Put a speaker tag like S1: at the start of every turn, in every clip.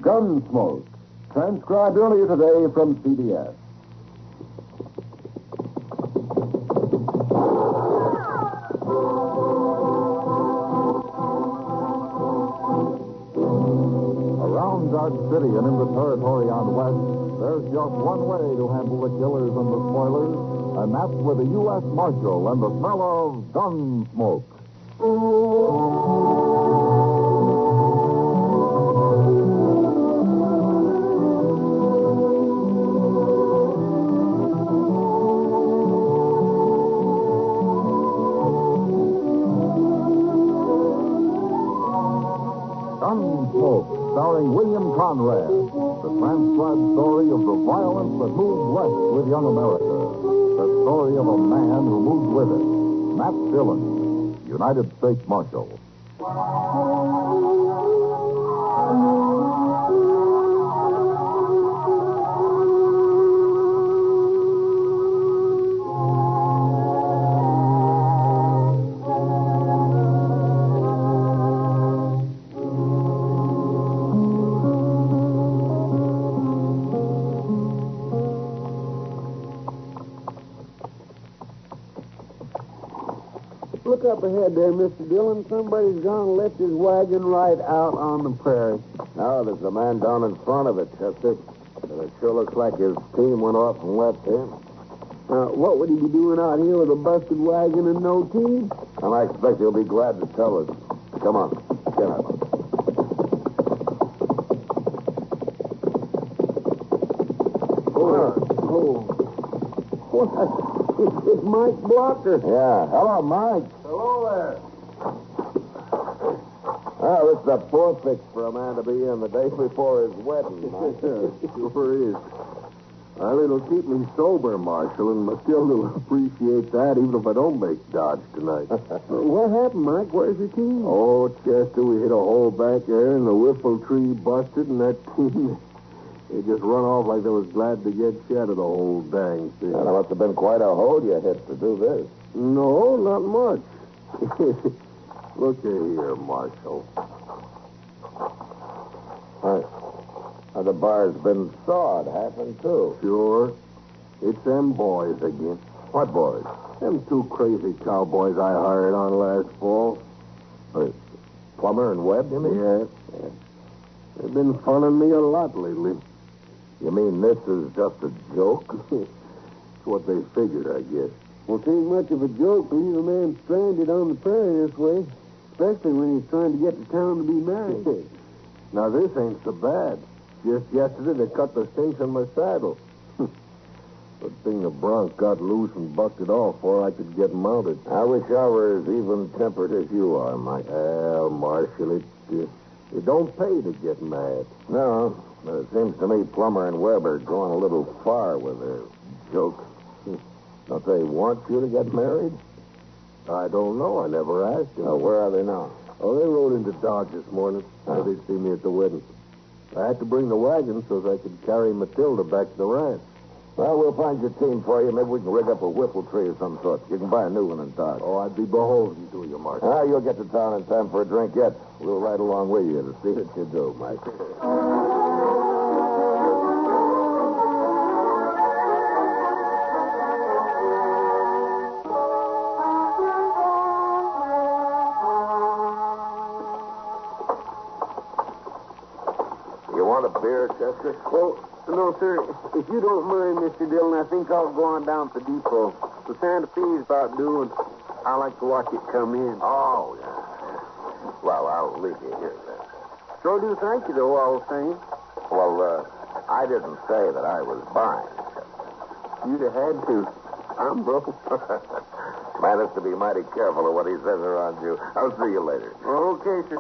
S1: Gunsmoke, transcribed earlier today from CBS. Around Dark City and in the territory on West, there's just one way to handle the killers and the spoilers, and that's with a U.S. Marshal and the smell of Gunsmoke. Gunsmoke, starring William Conrad, the transcribed story of the violence that moved west with young America. The story of a man who moved with it. Matt Dillon, United States Marshal.
S2: Look up ahead there, Mr. Dillon. Somebody's gone and left his wagon right out on the prairie.
S3: No, there's a man down in front of it, Chester. And it sure looks like his team went off and left him.
S2: What would he be doing out here with a busted wagon and no team?
S3: And I expect he'll be glad to tell us. Come on, get up.
S2: What? It's Mike Blocker.
S3: Yeah. Hello, Mike.
S2: Hello there.
S3: Well, this is a poor fix for a man to be in the day before his wedding, Mike.
S2: Sure is. Well, it'll keep me sober, Marshal, and Matilda will appreciate that even if I don't make Dodge tonight. What happened, Mike? Where's your team? Oh, Chester, we hit a hole back there, and the whiffle tree busted, and that team... They just run off like they was glad to get shed of the whole dang thing.
S3: Well, it must have been quite a hole you hit to do this.
S2: No, not much. Look here, Marshal.
S3: The bar's been sawed, happened too.
S2: Sure. It's them boys again.
S3: What boys?
S2: Them two crazy cowboys I hired on last fall.
S3: Plummer and Webb, you mean?
S2: Yeah. They've been funning me a lot lately.
S3: You mean this is just a joke?
S2: It's what they figured, I guess. Well, it ain't much of a joke to leave a man stranded on the prairie this way, especially when he's trying to get to town to be married. Now, this ain't so bad. Just yesterday, they cut the stinks on my saddle. Good thing the bronc got loose and bucked off before I could get mounted.
S3: I wish I were as even-tempered as you are, Mike.
S2: Well, Marshal, it don't pay to get mad.
S3: No, but it seems to me Plummer and Webb are going a little far with their jokes. Don't they want you to get married?
S2: I don't know. I never asked them.
S3: Oh, where are they now?
S2: Oh, they rode into Dodge this morning.
S3: Oh.
S2: They'd see me at the wedding. I had to bring the wagon so that I could carry Matilda back to the ranch.
S3: Well, we'll find your team for you. Maybe we can rig up a whiffle tree of some sort. You can buy a new one in Dodge.
S2: Oh, I'd be beholden to you, Marshal.
S3: You'll get to town in time for a drink yet. We'll ride along with you to see what you do, Mike. You want a beer, Chester?
S2: Well, no, sir. If you don't mind, Mr. Dillon, I think I'll go on down to the depot. The Santa Fe's about due, and I like to watch it come in.
S3: Oh, yeah. Well, I'll leave you here then.
S2: Sure do thank you, though, all the same.
S3: Well, I didn't say that I was buying.
S2: You'd have had to. I'm broke.
S3: Man has to be mighty careful of what he says around you. I'll see you later.
S2: Okay, sir.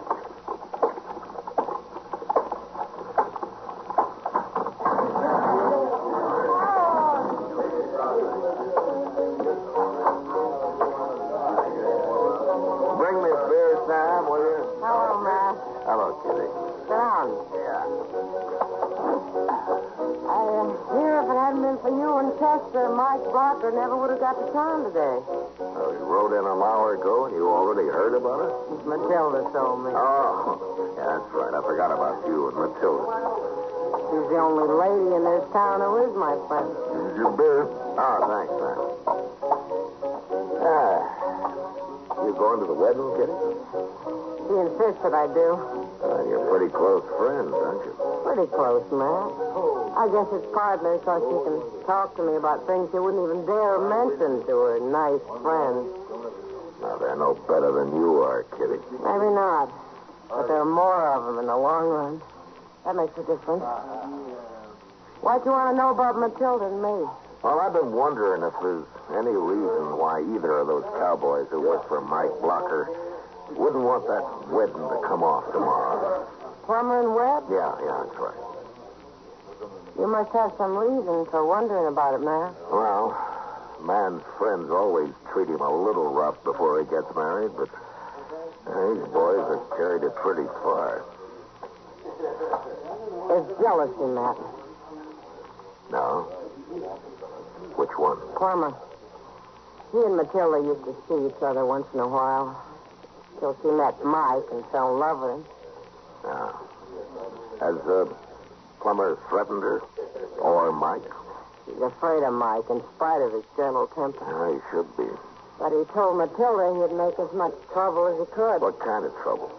S3: Bring me a beer, Sam, will you?
S4: Hello, Matt.
S3: Hello, Kitty.
S4: Sit down.
S3: Yeah.
S4: Here, if it hadn't been for you and Chester, Mike Blocker never would have got to town today.
S3: He rode in an hour ago, and you already heard about it?
S4: Matilda told me.
S3: Oh. Yeah, that's right. I forgot about you and Matilda.
S4: She's the only lady in this town who is my friend.
S3: Here's your beer. Oh, thanks, man. You going to the wedding, Kitty?
S4: She insists that I do.
S3: You're pretty close friends, aren't you?
S4: Pretty close, Matt. I guess it's partly so she can talk to me about things she wouldn't even dare mention to her nice friends.
S3: Now, they're no better than you are, Kitty.
S4: Maybe not. But there are more of them in the long run. That makes a difference. Why'd you want to know about Matilda and me?
S3: Well, I've been wondering if there's any reason why either of those cowboys who work for Mike Blocker wouldn't want that wedding to come off tomorrow.
S4: Plummer and Webb?
S3: Yeah, that's right.
S4: You must have some reason for wondering about it, Matt.
S3: Well, man's friends always treat him a little rough before he gets married, but these boys have carried it pretty far.
S4: It's jealousy, Matt.
S3: No? Which one?
S4: Plummer. He and Matilda used to see each other once in a while. Till she met Mike and fell in love with him.
S3: Yeah. Has Plummer threatened her? Or Mike?
S4: He's afraid of Mike in spite of his gentle temper.
S3: Yeah, he should be.
S4: But he told Matilda he'd make as much trouble as he could.
S3: What kind of trouble?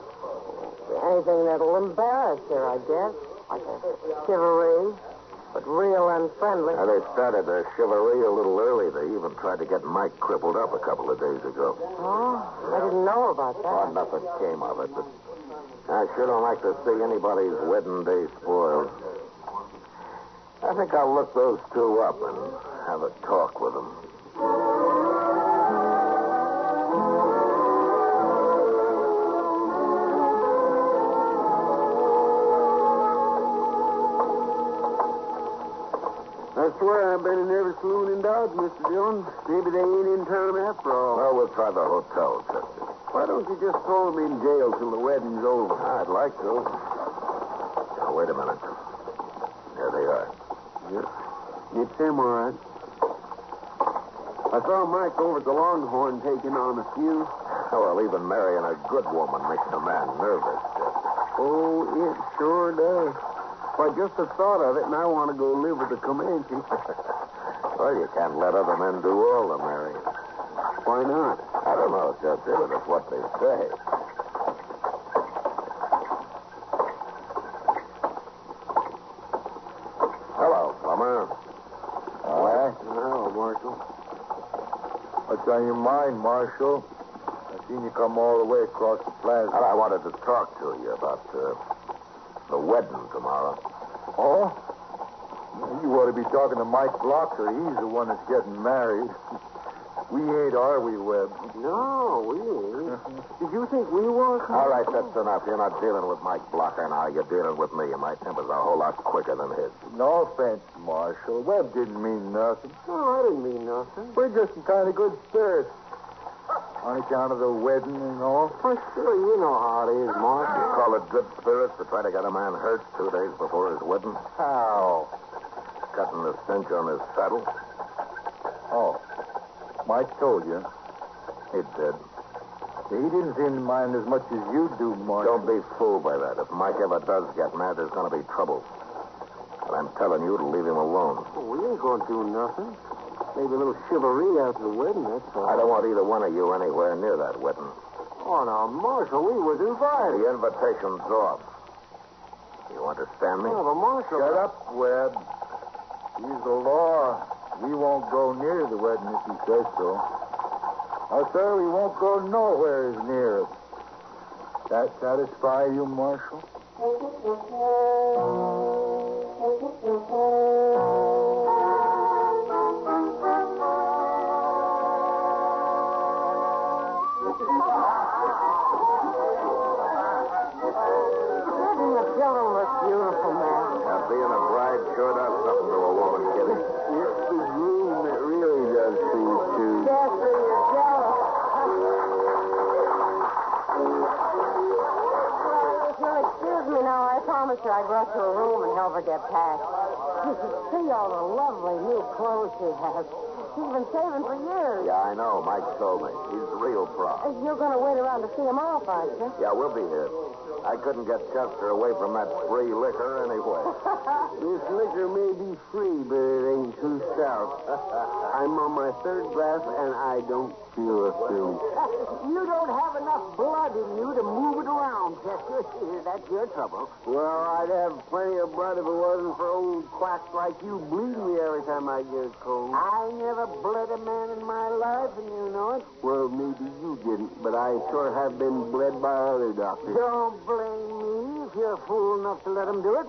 S4: Anything that'll embarrass her, I guess. Like a chivalry, but real unfriendly.
S3: Now, they started their chivalry a little early. They even tried to get Mike crippled up a couple of days ago.
S4: Oh, I didn't know about that.
S3: Oh, nothing came of it, but I sure don't like to see anybody's wedding day spoiled. I think I'll look those two up and have a talk with them.
S2: I swear I've been in every saloon in Dodge, Mr. Jones. Maybe they ain't in town after all.
S3: Well, we'll try the hotel, Chester.
S2: Why don't you just throw them in jail till the wedding's over?
S3: I'd like to. Now, wait a minute. There they are.
S2: Yeah. It's them, all right. I saw Mike over at the Longhorn taking on a few.
S3: Well, even marrying a good woman makes a man nervous, Chester.
S2: Oh, it sure does. Why, just the thought of it, and I want to go live with the Comanche.
S3: Well, you can't let other men do all the marrying.
S2: Why not?
S3: I don't know, Chester, but it's what they say. Hello, Plummer.
S2: Hello, Marshal.
S1: What's on your mind, Marshal? I seen you come all the way across the plaza.
S3: Well, I wanted to talk to you about the wedding tomorrow.
S1: Oh? You ought to be talking to Mike Blocker. He's the one that's getting married. We ain't, are we, Webb?
S2: No, we ain't. Did you think we were?
S3: All right, that's enough. You're not dealing with Mike Blocker now. You're dealing with me, and my temper's a whole lot quicker than his.
S1: No offense, Marshal. Webb didn't mean nothing.
S2: No, I didn't mean nothing.
S1: We're just in kind of good spirits. On account of the wedding and all.
S2: Oh, sure, you know how it is, Marshal.
S3: You call it good spirits to try to get a man hurt 2 days before his wedding?
S1: How?
S3: Cutting the cinch on his saddle?
S1: Oh. Mike told you.
S3: He did.
S1: He didn't seem to mind as much as you do, Marshal.
S3: Don't be fooled by that. If Mike ever does get mad, there's going to be trouble. And I'm telling you to leave him alone.
S2: Oh, we ain't going to do nothing. Maybe a little chivalry after the wedding, that's all.
S3: I don't want either one of you anywhere near that wedding.
S2: Oh, now, Marshal, we was invited.
S3: The invitation's off. You understand me?
S2: Oh, but Marshal...
S1: Shut up, Webb. He's the law. We won't go near the wedding if he says so. Oh, sir, we won't go nowhere near it. That satisfy you, Marshal?
S4: Beautiful, man.
S3: Now, being a bride sure does something to a woman, Kitty.
S2: It's the groom that really does things, too.
S4: Chester, you're jealous. If you'll excuse me now, I promised her I'd rush to her room and help her get packed. You should see all the lovely new clothes she has. She's been saving for years.
S3: Yeah, I know. Mike told me. He's real proud.
S4: You're going to wait around to see him off, aren't you?
S3: Yeah, we'll be here. I couldn't get Chester away from that free liquor anyway.
S2: This liquor may be free, but it ain't too stout. I'm on my third glass, and I don't feel a thing.
S5: You don't have enough blood in you to move it around, Chester. That's your trouble.
S2: Well, I'd have plenty of blood if it wasn't for old quacks like you bleeding me every time I get a cold.
S5: I never bled a man in my life, and you know it.
S2: Well, maybe you didn't, but I sure have been bled by other doctors.
S5: Don't blame me if you're fool enough to let him do it.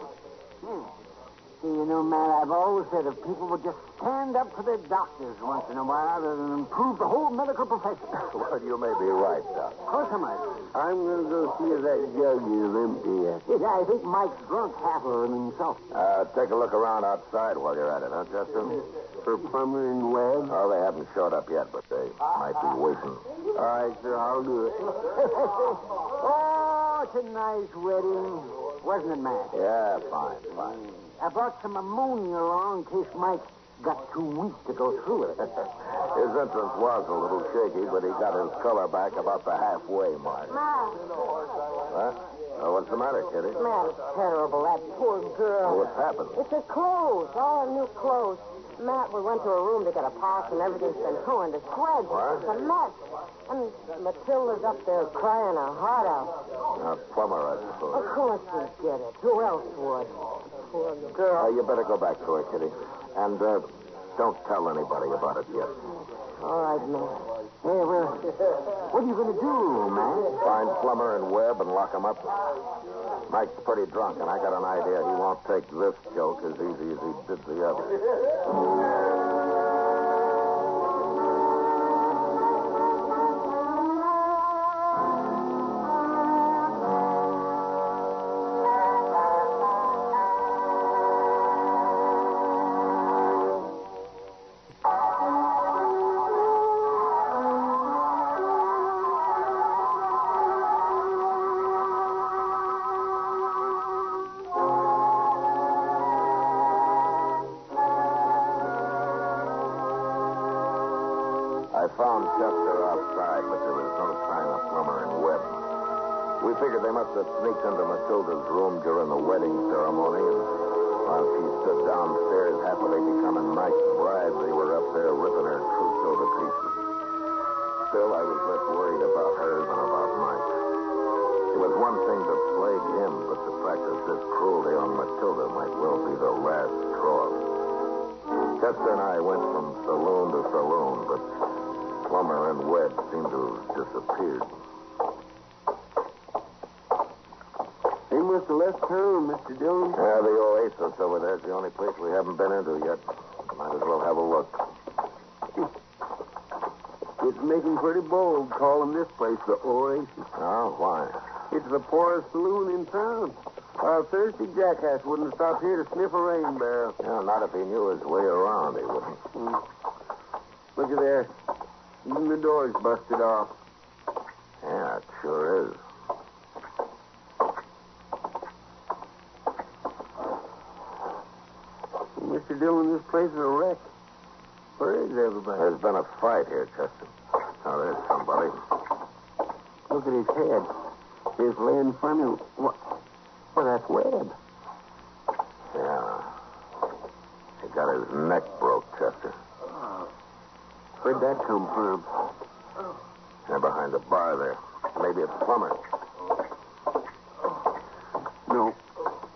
S5: See, you know, Matt, I've always said if people would just stand up to their doctors once in a while, it'll improve the whole medical profession.
S3: Well, you may be right, Doc.
S5: Of course I might.
S2: I'm going to go see if that jug is empty yet.
S5: Yeah, I think Mike's drunk half of it himself.
S3: Take a look around outside while you're at it, huh, Chester?
S2: For Plummer and Webb?
S3: Oh, they haven't showed up yet, but they might be waiting.
S2: All right, sir, I'll do it.
S5: Oh, it's a nice wedding. Wasn't it, Matt?
S3: Yeah, fine.
S5: I brought some ammonia along in case Mike got too weak to go through it.
S3: His entrance was a little shaky, but he got his color back about the halfway mark.
S4: Matt.
S3: Huh? Oh, what's the matter, Kitty?
S4: Matt, it's terrible. That poor girl.
S3: What's happened?
S4: It's her clothes. All her new clothes. Matt, we went to her room to get a pack, and everything's been torn to shreds.
S3: What?
S4: It's a mess. And Matilda's up there crying her heart out.
S3: Plumber, I
S4: Of
S3: suppose.
S4: course we get it. Who else would? Poor girl.
S3: You better go back to her, Kitty. And don't tell anybody about it yet.
S4: All right, Matt.
S5: Hey, well, what are you going to do, man?
S3: Find Plummer and Webb and lock them up. Mike's pretty drunk, and I got an idea he won't take this joke as easy as he did the other. I found Chester outside, but there was no sign of Plummer and Webb. We figured they must have sneaked into Matilda's room during the wedding ceremony, and while she stood downstairs happily becoming Mike's bride, they were up there ripping her trousseau to pieces. Still, I was less worried about her than about Mike. It was one thing to plague him, but to practice this cruelty on Matilda might well be the last straw. Chester and I went from saloon to saloon, but Plummer and Webb seemed to have disappeared.
S2: They must have left town, Mr. Dillon.
S3: Yeah, the Oasis over there is the only place we haven't been into yet. Might as well have a look.
S2: It's making pretty bold calling this place the Oasis.
S3: Oh, why?
S2: It's the poorest saloon in town. A thirsty jackass wouldn't stop here to sniff a rain barrel.
S3: Yeah, not if he knew his way around, he wouldn't.
S2: Look at there. Even the door's busted off.
S3: Yeah, it sure is.
S2: Mr. Dillon, this place is a wreck. Where is everybody?
S3: There's been a fight here, Chester. Oh, there's somebody.
S2: Look at his head. He's laying funny. What? Well, that's Webb.
S3: Yeah. He got his neck broke, Chester.
S2: Where'd that come from?
S3: They're behind the bar there. Maybe it's Plummer.
S2: No,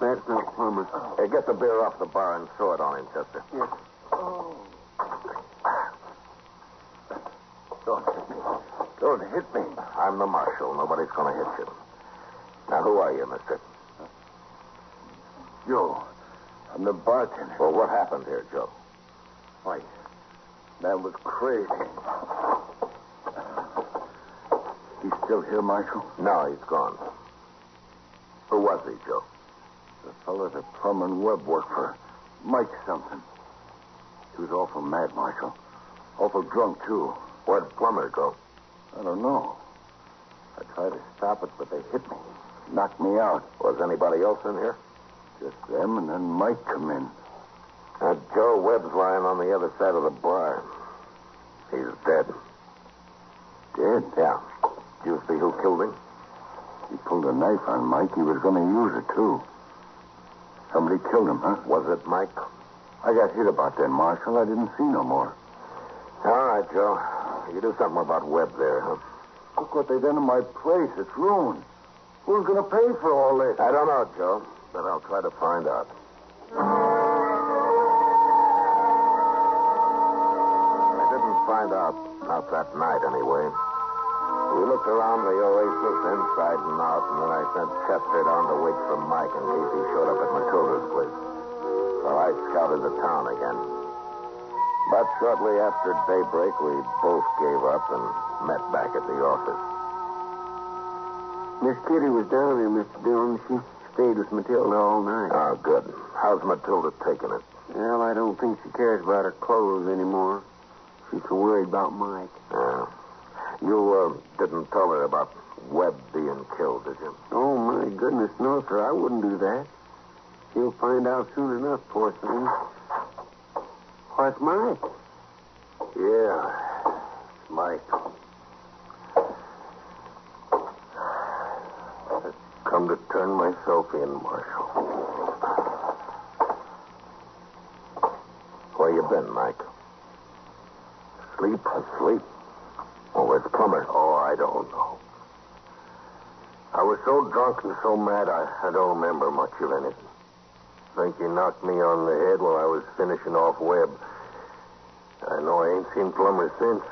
S2: that's not Plummer.
S3: Hey, get the beer off the bar and throw it on him, Chester.
S2: Yes.
S3: Don't hit me. I'm the marshal. Nobody's going to hit you. Now, who are you, mister?
S2: Joe, I'm the bartender.
S3: Well, what happened here, Joe?
S2: Why, that was crazy. He's still here, Marshal?
S3: No, he's gone. Who was he, Joe?
S2: The fellow that Plummer and Webb worked for. Mike something. He was awful mad, Marshal. Awful drunk, too.
S3: Where'd Plummer go?
S2: I don't know. I tried to stop it, but they hit me. Knocked me out.
S3: Was anybody else in here?
S2: Just them, and then Mike come in.
S3: Joe Webb's lying on the other side of the bar. He's dead.
S2: Dead?
S3: Yeah. Did you see who killed him?
S2: He pulled a knife on Mike. He was going to use it, too. Somebody killed him, huh?
S3: Was it Mike?
S2: I got hit about that, Marshal. I didn't see no more.
S3: All right, Joe. You do something about Webb there, huh?
S2: Look what they done to my place. It's ruined. Who's going to pay for all this?
S3: I don't know, Joe, but I'll try to find out. I didn't find out, not that night anyway. We looked around the oasis inside and out, and then I sent Chester down to wait for Mike in case he showed up at Matilda's place. So I scouted the town again. But shortly after daybreak, we both gave up and met back at the office.
S2: Miss Kitty was down here, Mr. Dillon. She stayed with Matilda all night.
S3: Oh, good. How's Matilda taking it?
S2: Well, I don't think she cares about her clothes anymore. She's so worried about Mike.
S3: Yeah. You didn't tell her about Webb being killed, did you?
S2: Oh, my goodness, no, sir. I wouldn't do that. She'll find out soon enough, poor thing. What's Mike?
S3: Yeah, Mike. I've come to turn myself in, Marshal. Where you been, Mike? Asleep? Oh, where's Plummer?
S2: Oh, I don't know. I was so drunk and so mad, I don't remember much of anything. I think he knocked me on the head while I was finishing off Webb. I know I ain't seen Plummer since.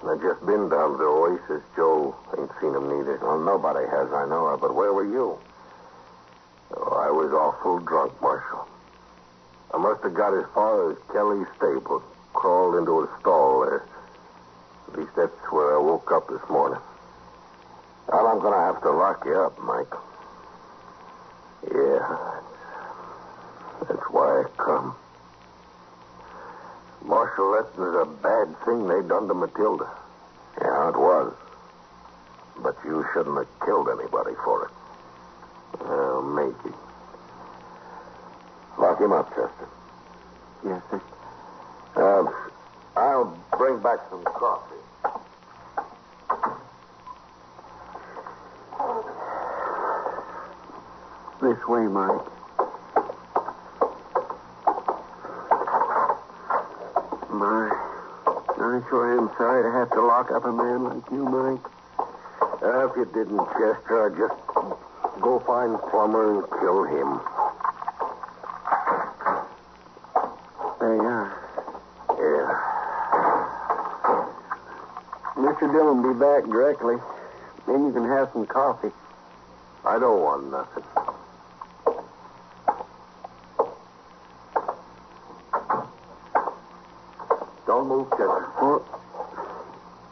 S2: I just been down to the oasis. Joe ain't seen him neither.
S3: Well, nobody has, I know of, but where were you?
S2: Oh, I was awful drunk, Marshal. I must have got as far as Kelly's stable, crawled into a stall there. At least that's where I woke up this morning.
S3: Well, I'm going to have to lock you up, Mike.
S2: Yeah, that's why I come. Marshal, that was a bad thing they done to Matilda.
S3: Yeah, it was. But you shouldn't have killed anybody for it.
S2: Well, maybe.
S3: Lock him up, Chester.
S2: Yes, sir.
S3: I'll bring back some coffee.
S2: This way, Mike. I sure am sorry to have to lock up a man like you, Mike. If you didn't, Chester, I'd just go find Plummer and kill him. There you are.
S3: Yeah.
S2: Mr. Dillon will be back directly. Then you can have some coffee.
S3: I don't want nothing. Don't move, Chester.
S2: Well,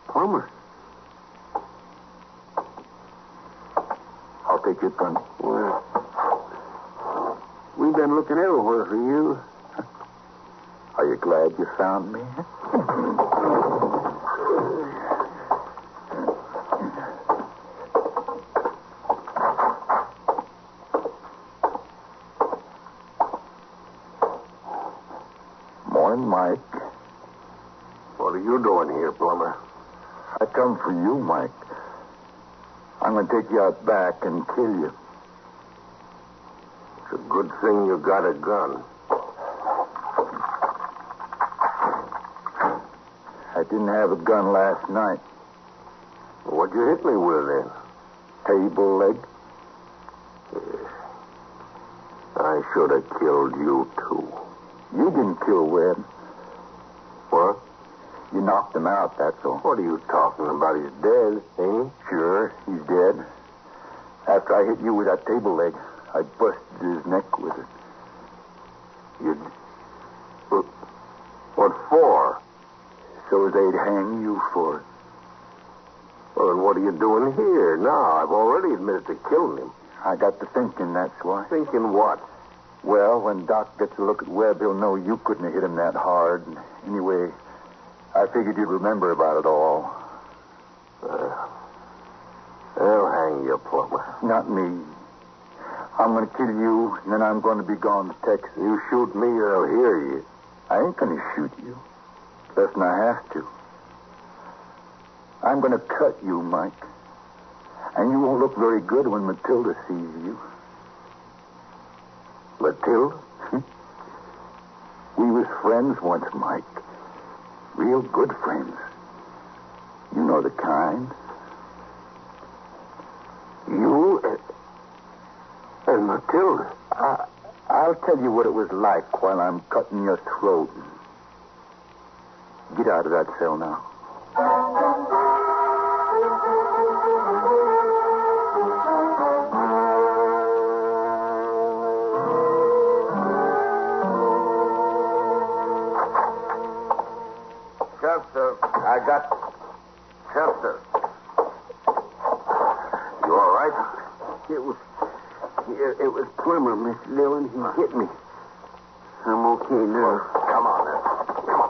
S2: Plummer.
S3: I'll take your gun.
S2: Well, we've been looking everywhere for you.
S3: Are you glad you found me? Morning, Mike.
S2: What are you doing here, Plummer?
S3: I come for you, Mike. I'm going to take you out back and kill you.
S2: It's a good thing you got a gun.
S3: I didn't have a gun last night.
S2: What'd you hit me with, then?
S3: Table leg.
S2: Yeah. I should have killed you, too.
S3: You didn't kill Webb.
S2: What?
S3: You knocked him out, that's all.
S2: What are you talking about? He's dead, ain't he?
S3: Sure, he's dead. After I hit you with that table leg, I busted his neck with it.
S2: What for?
S3: So they'd hang you for it.
S2: Well, then what are you doing here now? I've already admitted to killing him.
S3: I got to thinking, that's why.
S2: Thinking what?
S3: Well, when Doc gets a look at Webb, he'll know you couldn't have hit him that hard. Anyway, I figured you'd remember about it all.
S2: They'll hang you, Plummer.
S3: Not me. I'm going to kill you, and then I'm going to be gone to Texas.
S2: You shoot me, or I'll hear you.
S3: I ain't going to shoot you. Less than I have to. I'm going to cut you, Mike.
S2: And you won't look very good when Matilda sees you.
S3: Matilda?
S2: We was friends once, Mike. Real good friends. You know the kind.
S3: You and Matilda?
S2: I'll tell you what it was like while I'm cutting your throat. Get out of that cell now.
S3: Chester, I got Chester. You all right?
S2: It was Plummer, Miss Dillon. He hit me. I'm okay now.
S3: Come on, then. Come on.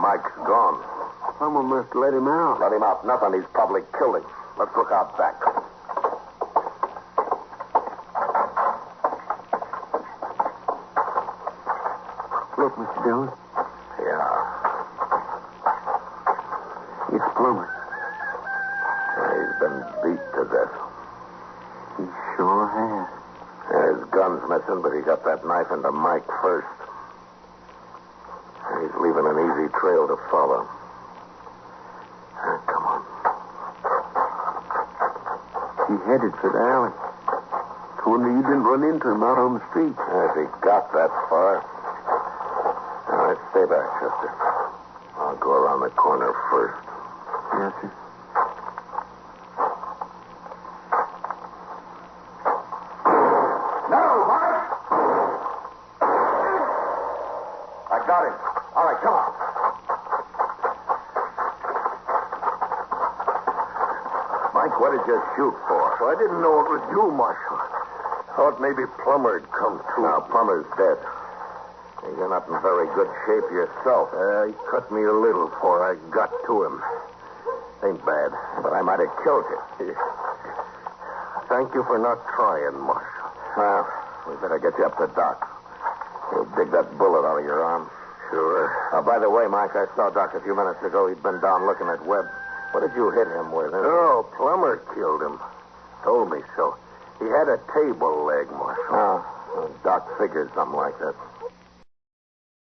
S3: Mike's gone.
S2: Plummer must let him out.
S3: Let him out. Nothing. He's probably killed him. Let's look out back.
S2: Look, Mr. Dillon.
S3: Yeah.
S2: It's Plummer.
S3: He's been beat to death.
S2: He sure has.
S3: His gun's missing, but he got that knife into Mike first. He's leaving an easy trail to follow. Come on.
S2: He headed for the alley. I wonder you didn't run into him out on the street.
S3: If he got that far. All right, stay back, Chester. I'll go around the corner first.
S2: Yes, sir.
S3: No, Mike! I got him. All right, come on. Mike, what did you shoot for?
S2: I didn't know it was you, Marshal. Thought maybe Plummer had come to.
S3: Now, Plummer's dead. You're not in very good shape yourself.
S2: He cut me a little before I got to him.
S3: Ain't bad, but I might have killed you.
S2: Thank you for not trying, Marshal.
S3: Well, we better get you up to Doc. He'll dig that bullet out of your arm.
S2: Sure.
S3: By the way, Mike, I saw Doc a few minutes ago. He'd been down looking at Webb. What did you hit him with?
S2: Oh, Plummer killed him. Told me so. He had a table leg, Marshal.
S3: Doc figured something like that.